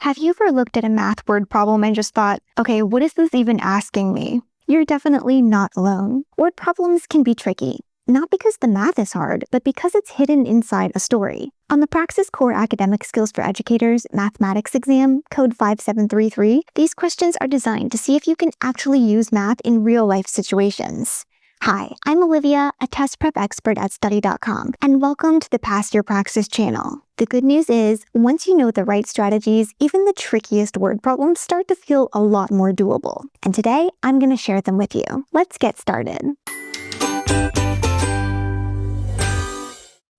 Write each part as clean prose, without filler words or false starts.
Have you ever looked at a math word problem and just thought, okay, what is this even asking me? You're definitely not alone. Word problems can be tricky, not because the math is hard, but because it's hidden inside a story. On the Praxis Core Academic Skills for Educators Mathematics exam, code 5733, these questions are designed to see if you can actually use math in real-life situations. Hi, I'm Olivia, a test prep expert at study.com, and welcome to the Pass Your Praxis channel. The good news is, once you know the right strategies, even the trickiest word problems start to feel a lot more doable. And today, I'm going to share them with you. Let's get started.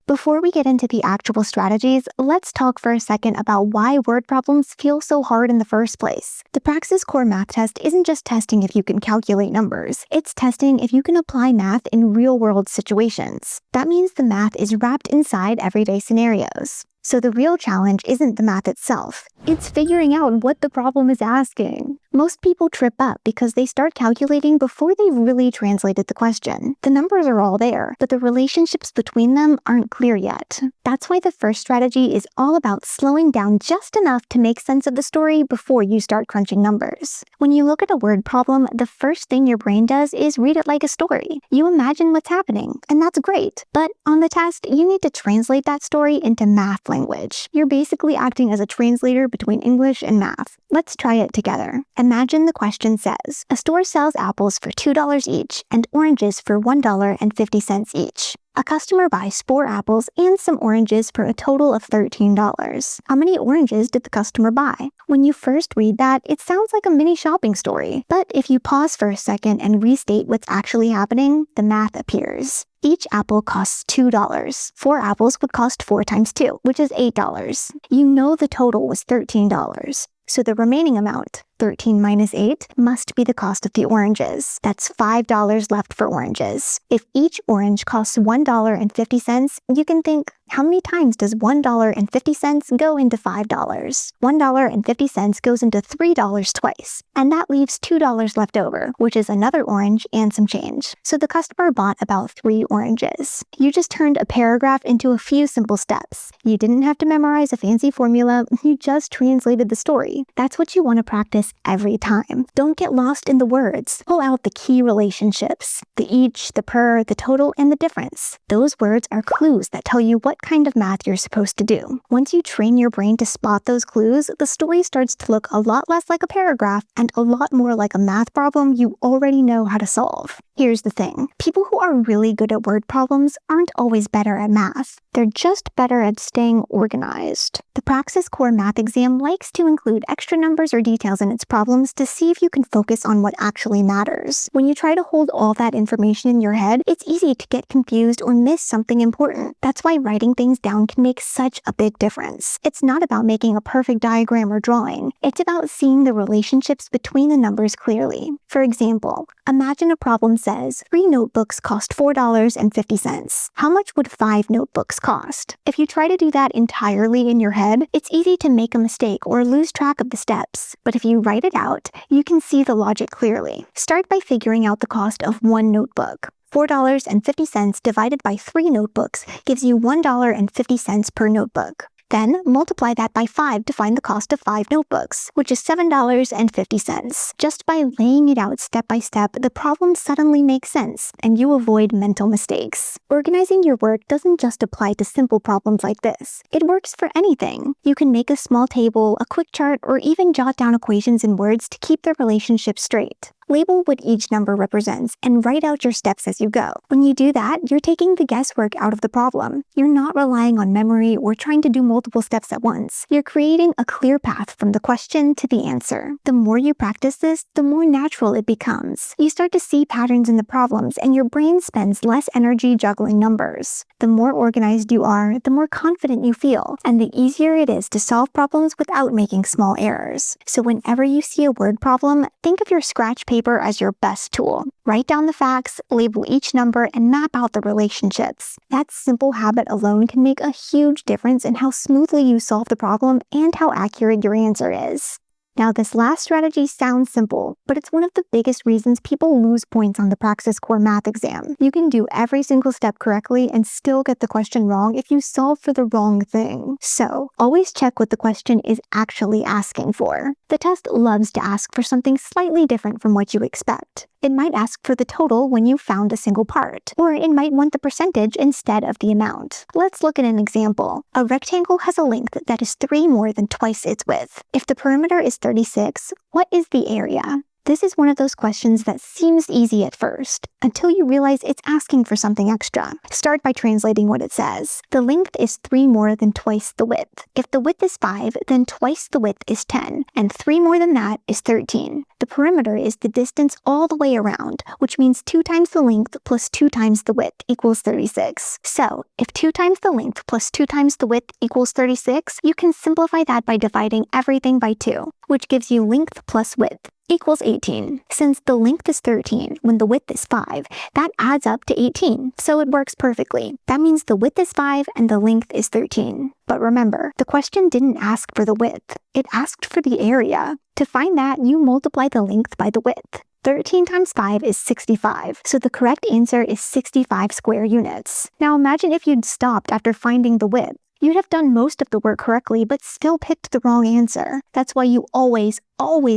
Before we get into the actual strategies, let's talk for a second about why word problems feel so hard in the first place. The Praxis Core Math test isn't just testing if you can calculate numbers, it's testing if you can apply math in real-world situations. That means the math is wrapped inside everyday scenarios. So the real challenge isn't the math itself, it's figuring out what the problem is asking. Most people trip up because they start calculating before they've really translated the question. The numbers are all there, but the relationships between them aren't clear yet. That's why the first strategy is all about slowing down just enough to make sense of the story before you start crunching numbers. When you look at a word problem, the first thing your brain does is read it like a story. You imagine what's happening, and that's great. But on the test, you need to translate that story into math language. You're basically acting as a translator between English and math. Let's try it together. Imagine the question says, a store sells apples for $2 each and oranges for $1.50 each. A customer buys 4 apples and some oranges for a total of $13. How many oranges did the customer buy? When you first read that, it sounds like a mini shopping story. But if you pause for a second and restate what's actually happening, the math appears. Each apple costs $2. 4 apples would cost 4 times 2, which is $8. You know the total was $13. So the remaining amount, 13 minus 8, must be the cost of the oranges. That's $5 left for oranges. If each orange costs $1.50, you can think, how many times does $1.50 go into $5? $1.50 goes into $3 twice, and that leaves $2 left over, which is another orange and some change. So the customer bought about 3 oranges. You just turned a paragraph into a few simple steps. You didn't have to memorize a fancy formula, you just translated the story. That's what you want to practice every time. Don't get lost in the words. Pull out the key relationships, the each, the per, the total, and the difference. Those words are clues that tell you what kind of math you're supposed to do. Once you train your brain to spot those clues, the story starts to look a lot less like a paragraph and a lot more like a math problem you already know how to solve. Here's the thing. People who are really good at word problems aren't always better at math. They're just better at staying organized. The Praxis Core Math exam likes to include extra numbers or details in its problems to see if you can focus on what actually matters. When you try to hold all that information in your head, it's easy to get confused or miss something important. That's why writing things down can make such a big difference. It's not about making a perfect diagram or drawing. It's about seeing the relationships between the numbers clearly. For example, imagine a problem says 3 notebooks cost $4.50. How much would 5 notebooks cost? If you try to do that entirely in your head, it's easy to make a mistake or lose track of the steps. But if you write it out, you can see the logic clearly. Start by figuring out the cost of 1 notebook. $4.50 divided by 3 notebooks gives you $1.50 per notebook. Then, multiply that by 5 to find the cost of 5 notebooks, which is $7.50. Just by laying it out step by step, the problem suddenly makes sense, and you avoid mental mistakes. Organizing your work doesn't just apply to simple problems like this. It works for anything. You can make a small table, a quick chart, or even jot down equations in words to keep the relationship straight. Label what each number represents and write out your steps as you go. When you do that, you're taking the guesswork out of the problem. You're not relying on memory or trying to do multiple steps at once. You're creating a clear path from the question to the answer. The more you practice this, the more natural it becomes. You start to see patterns in the problems, and your brain spends less energy juggling numbers. The more organized you are, the more confident you feel, and the easier it is to solve problems without making small errors. So whenever you see a word problem, think of your scratch paper as your best tool. Write down the facts, label each number, and map out the relationships. That simple habit alone can make a huge difference in how smoothly you solve the problem and how accurate your answer is. Now, this last strategy sounds simple, but it's one of the biggest reasons people lose points on the Praxis Core Math exam. You can do every single step correctly and still get the question wrong if you solve for the wrong thing. So, always check what the question is actually asking for. The test loves to ask for something slightly different from what you expect. It might ask for the total when you found a single part, or it might want the percentage instead of the amount. Let's look at an example. A rectangle has a length that is 3 more than twice its width. If the perimeter is 36, what is the area? This is one of those questions that seems easy at first, until you realize it's asking for something extra. Start by translating what it says. The length is 3 more than twice the width. If the width is 5, then twice the width is 10, and 3 more than that is 13. The perimeter is the distance all the way around, which means 2 times the length plus 2 times the width equals 36. So, if 2 times the length plus 2 times the width equals 36, you can simplify that by dividing everything by 2, which gives you length plus width equals 18. Since the length is 13 when the width is 5, that adds up to 18, so it works perfectly. That means the width is 5 and the length is 13. But remember, the question didn't ask for the width, it asked for the area. To find that, you multiply the length by the width. 13 times 5 is 65, so the correct answer is 65 square units. Now imagine if you'd stopped after finding the width. You'd have done most of the work correctly, but still picked the wrong answer. That's why you always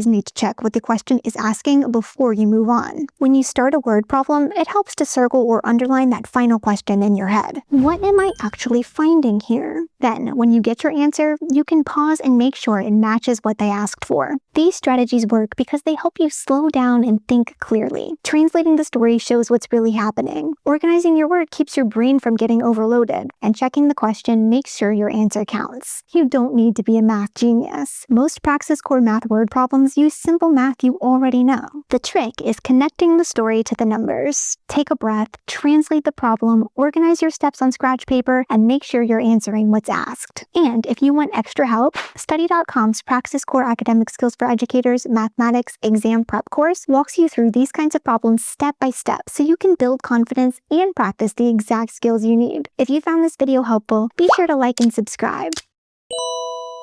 need to check what the question is asking before you move on. When you start a word problem, it helps to circle or underline that final question in your head. What am I actually finding here? Then, when you get your answer, you can pause and make sure it matches what they asked for. These strategies work because they help you slow down and think clearly. Translating the story shows what's really happening. Organizing your work keeps your brain from getting overloaded. And checking the question makes sure your answer counts. You don't need to be a math genius. Most Praxis Core Math word problems use simple math you already know. The trick is connecting the story to the numbers. Take a breath, translate the problem, organize your steps on scratch paper, and make sure you're answering what's asked. And if you want extra help, Study.com's Praxis Core Academic Skills for Educators Mathematics Exam Prep course walks you through these kinds of problems step by step so you can build confidence and practice the exact skills you need. If you found this video helpful, be sure to like and subscribe.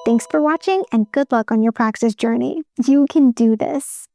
Thanks for watching and good luck on your Praxis journey. You can do this.